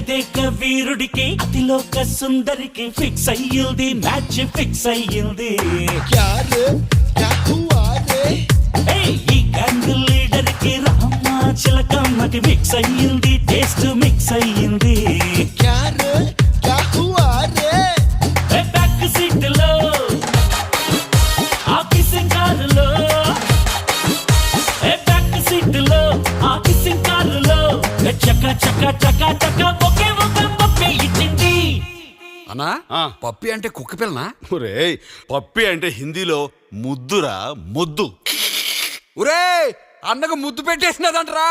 అతిరేక వీరుడికి అతిలోక సుందరికి fix అయ్యింది match fix అయ్యింది ఈ గ్యాంగ్ లీడర్ కి రామ్మ చిలకమ్మకి మిక్స్ అయ్యింది టేస్ట్ మిక్స్ అయ్యింది బ్యాక్ సీట్ లో ఆ కిసింగ్ కారులో బ్యాక్ సీట్ లో ఆ కిసింగ్ కారులో చక చక చక చక ఒకే ఒక పప్పి ఇచ్చింది. అన్నా పప్పి అంటే కుక్క పిల్లనా? ఒరేయ్ పప్పి అంటే హిందీలో ముద్దురా ముద్దు. ఒరే అన్నకు ముద్దు పెట్టేసినదంటరా.